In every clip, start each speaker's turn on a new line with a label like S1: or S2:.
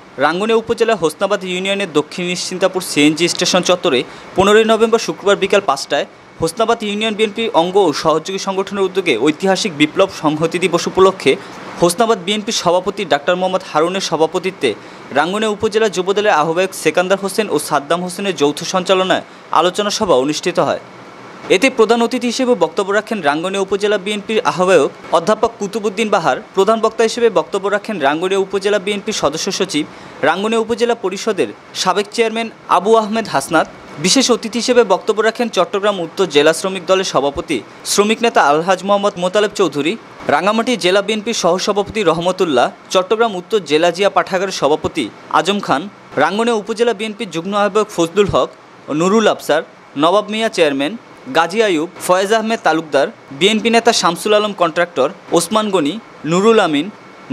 S1: রাঙ্গুনিয়া উপজেলা হোসনাবাদ ইউনিয়নের দক্ষিণ নিশ্চিন্তাপুর সিএনজি স্টেশন চত্বরে 15 নভেম্বর শুক্রবার বিকাল 5টায় হোসনাবাদ ইউনিয়ন বিএনপি অঙ্গ ও সহযোগী সংগঠনের উদ্যোগে ঐতিহাসিক বিপ্লব সংহতি দিবস উপলক্ষে হোসনাবাদ বিএনপির সভাপতি ডাক্তার মোহাম্মদ হারুনের সভাপতিত্বে রাঙ্গুনিয়া উপজেলা যুবদলের আহ্বায়ক সেকান্দার হোসেন ও সাদ্দাম হোসেনের যৌথ সঞ্চালনায় আলোচনা সভা অনুষ্ঠিত হয়। এতে প্রধান অতিথি হিসেবে বক্তব্য রাখেন রাঙ্গুনিয়া উপজেলা বিএনপির আহ্বায়ক অধ্যাপক কুতুবুদ্দিন বাহার। প্রধান বক্তা হিসেবে বক্তব্য রাখেন রাঙ্গুনিয়া উপজেলা বিএনপির সদস্য সচিব, রাঙ্গুনিয়া উপজেলা পরিষদের সাবেক চেয়ারম্যান আবু আহমেদ হাসনাত। বিশেষ অতিথি হিসেবে বক্তব্য রাখেন চট্টগ্রাম উত্তর জেলা শ্রমিক দলের সভাপতি শ্রমিক নেতা আলহাজ মোহাম্মদ মোতালেব চৌধুরী, রাঙ্গামাটি জেলা বিএনপির সহসভাপতি রহমতুল্লাহ, চট্টগ্রাম উত্তর জেলা জিয়া পাঠাগারের সভাপতি আজম খান, রাঙ্গুনিয়া উপজেলা বিএনপির যুগ্ম আহ্বায়ক ফজলুল হক ও নুরুল আফসার, নবাব মিয়া চেয়ারম্যান, গাজী আয়ুব, ফয়েজ আহমেদ তালুকদার, বিএনপি নেতা শামসুল আলম কন্ট্রাক্টর, ওসমান গনি, নুরুল আমিন,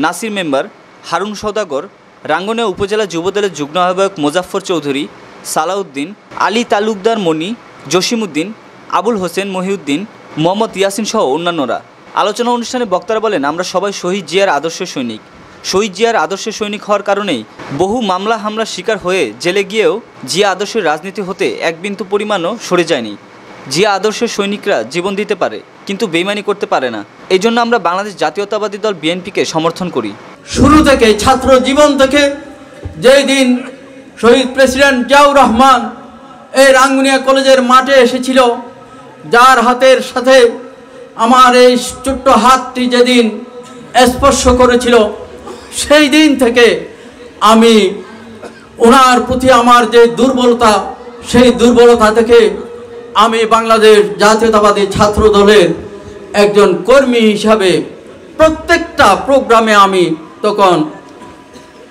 S1: নাসির মেম্বার, হারুন সওদাগর, রাঙ্গুনিয়া উপজেলা যুবদলের যুগ্ম আহ্বায়ক মোজাফফর চৌধুরী, সালাউদ্দিন, আলী তালুকদার মনি, জসিমউদ্দিন, আবুল হোসেন মহিউদ্দিন, মোহাম্মদ ইয়াসিন সহ অন্যান্যরা। আলোচনা অনুষ্ঠানে বক্তারা বলেন, আমরা সবাই শহীদ জিয়ার আদর্শ সৈনিক। শহীদ জিয়ার আদর্শের সৈনিক হওয়ার কারণেই বহু মামলা হামলার শিকার হয়ে জেলে গিয়েও জিয়া আদর্শের রাজনীতি হতে এক বিন্দু পরিমাণও সরে যায়নি। জিয়া আদর্শের সৈনিকরা জীবন দিতে পারে কিন্তু বেইমানি করতে পারে না। এই জন্য আমরা বাংলাদেশ জাতীয়তাবাদী দল বিএনপিকে সমর্থন করি।
S2: শুরু থেকে ছাত্র জীবন থেকে যেই দিন শহীদ প্রেসিডেন্ট জিয়াউর রহমান এই রাঙ্গুনিয়া কলেজের মাঠে এসেছিল, যার হাতের সাথে আমার এই ছোট্ট হাতটি যেদিন স্পর্শ করেছিল, সেই দিন থেকে আমি ওনার প্রতি আমার যে দুর্বলতা, সেই দুর্বলতা থেকে আমি বাংলাদেশ জাতীয়তাবাদী ছাত্র দলের একজন কর্মী হিসাবে প্রত্যেকটা প্রোগ্রামে আমি তখন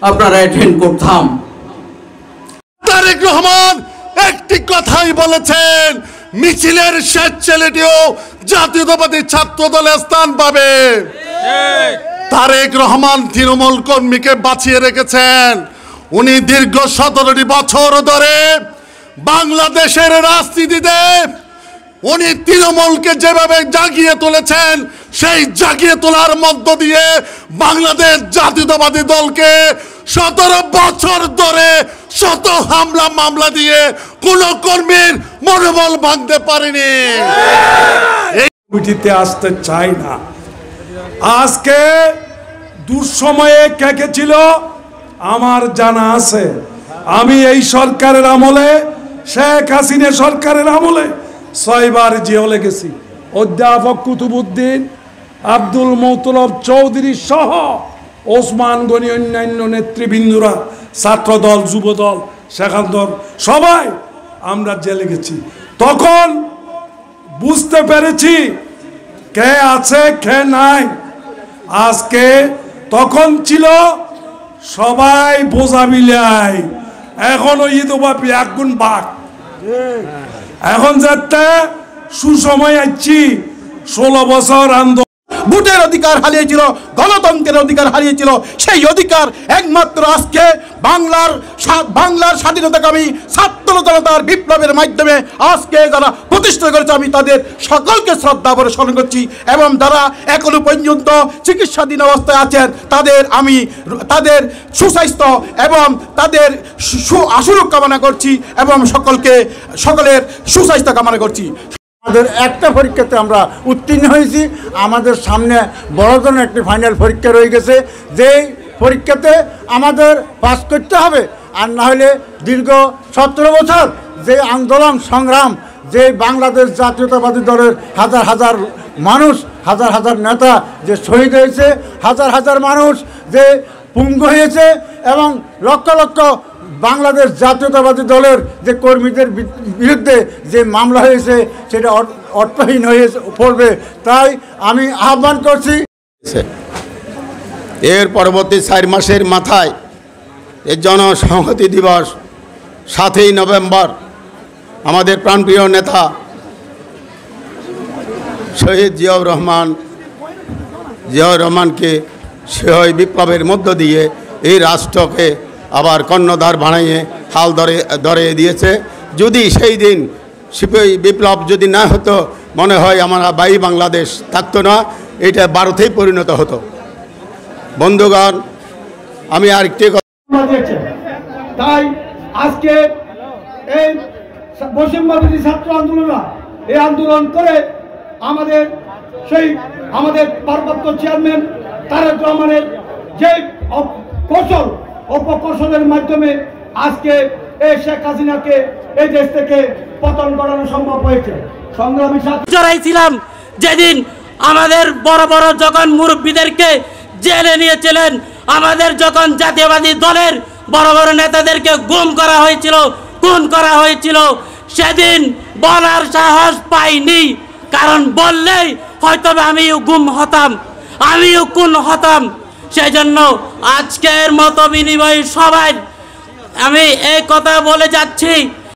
S2: আপনারা অ্যাটেন্ড করতাম।
S3: তারেক রহমান একটি কথাই বলেছেন, মিছিলের শেষ ছেলেটিও জাতীয়তাবাদী ছাত্র দলে স্থান পাবে। তারেক রহমান তৃণমূল কর্মীকে বাঁচিয়ে রেখেছেন। উনি দীর্ঘ 17টি বছর ধরে বাংলাদেশের রাজনীতিতে উনি তৃণমূলকে যেভাবে জাগিয়ে তুলেছেন, সেই জাগিয়ে তোলার মধ্য দিয়ে বাংলাদেশ জাতীয়তাবাদী দলকে 17 বছর ধরে শত হামলা মামলা দিয়ে কোন কর্মীর মনোবল ভাঙতে পারেনি।
S4: এই কমিটিতে আসতে চাই না। আজকে দুঃসময়ে কে ছিল আমার জানা আছে। আমি এই সরকারের আমলে, শেখ হাসিনা সরকারের আমলে 6 বার জেলে গেছি। অধ্যাপক কুতুবুদ্দিন, আব্দুল মোতালেব চৌধুরী সহ ওসমান গনি, অন্যান্য নেতৃবৃন্দরা, ছাত্রদল, যুবদল, সেখানদল সবাই আমরা জেলে গেছি। তখন বুঝতে পেরেছি কে আছে কে নাই। আজকে তখন ছিল সবাই বোঝা মিলাই, এখনো ঈদবাপি একগুণ বাঘ। এখন যাতে সুসময় আসছি, 16 বছর আন্দোলন,
S5: ভোটের অধিকার হারিয়েছিল, গণতন্ত্রের অধিকার হারিয়েছিল। সেই অধিকার একমাত্র আজকে বাংলার স্বাধীনতাকামী ছাত্র জনতার বিপ্লবের মাধ্যমে আজকে যারা প্রতিষ্ঠা করেছে, আমি তাদের সকলকে শ্রদ্ধা করে স্মরণ করছি। এবং যারা এখনো পর্যন্ত চিকিৎসাধীন অবস্থায় আছেন, তাদের সুস্বাস্থ্য এবং তাদের আশুর কামনা করছি এবং সকলের সুস্বাস্থ্য কামনা করছি।
S6: আমাদের একটা পরীক্ষাতে আমরা উত্তীর্ণ হয়েছি। আমাদের সামনে বড় ধরনের একটি ফাইনাল পরীক্ষা রয়ে গেছে, যেই পরীক্ষাতে আমাদের পাস করতে হবে। আর না হলে দীর্ঘ 17 বছর যে আন্দোলন সংগ্রাম, যে বাংলাদেশ জাতীয়তাবাদী দলের হাজার হাজার মানুষ, হাজার হাজার নেতা যে শহীদ হয়েছে, হাজার হাজার মানুষ যে পঙ্গু হয়েছে, এবং লক্ষ লক্ষ বাংলাদেশ জাতীয়তাবাদী দলের যে কর্মীদের বিরুদ্ধে যে মামলা হয়েছে, সেটা অর্থহীন হয়ে পড়বে। তাই আমি আহ্বান করছি,
S7: এর পরবর্তী 4 মাসের মাথায় এই জনসংহতি দিবস 7ই নভেম্বর আমাদের প্রাণপ্রিয় নেতা শহীদ জিয়াউর রহমানকে সেই বিপ্লবের মধ্য দিয়ে এই রাষ্ট্রকে আবার কর্ণধার বানিয়ে হাল ধরে দিয়েছে। যদি সেই দিন সিপাহী বিপ্লব যদি না হতো, মনে হয় আমরা বাংলাদেশ থাকতো না, এটা ভারতেই পরিণত হতো। বন্ধুগণ, আমি আরেকটি
S8: দিয়েছে। তাই আজকে এই বৈষম্যবিরোধী ছাত্র আন্দোলনরা এই আন্দোলন করে আমাদের ভারপ্রাপ্ত চেয়ারম্যান তারেক রহমানের যে অপকৌশলের মাধ্যমে আজকে এই শেখ হাসিনাকে এই দেশ থেকে পতন করানো সম্ভব হয়েছে। সংগ্রামী
S9: ছিলাম যেদিন আমাদের বড় বড় যখন মুরব্বীদেরকে জেলে নিয়েছিলেন, আমাদের যখন জাতীয়বাদী দলের বড় বড় নেতাদেরকে গুম করা হয়েছিল, খুন করা হয়েছিল, সেদিন বলার সাহস পাইনি। কারণ বললেই হয়তো আমিও গুম হতাম, আমিও খুন হতাম। সেই জন্য আজকের মতো বিনিময় সবাই আমি এই কথা বলে যাচ্ছি,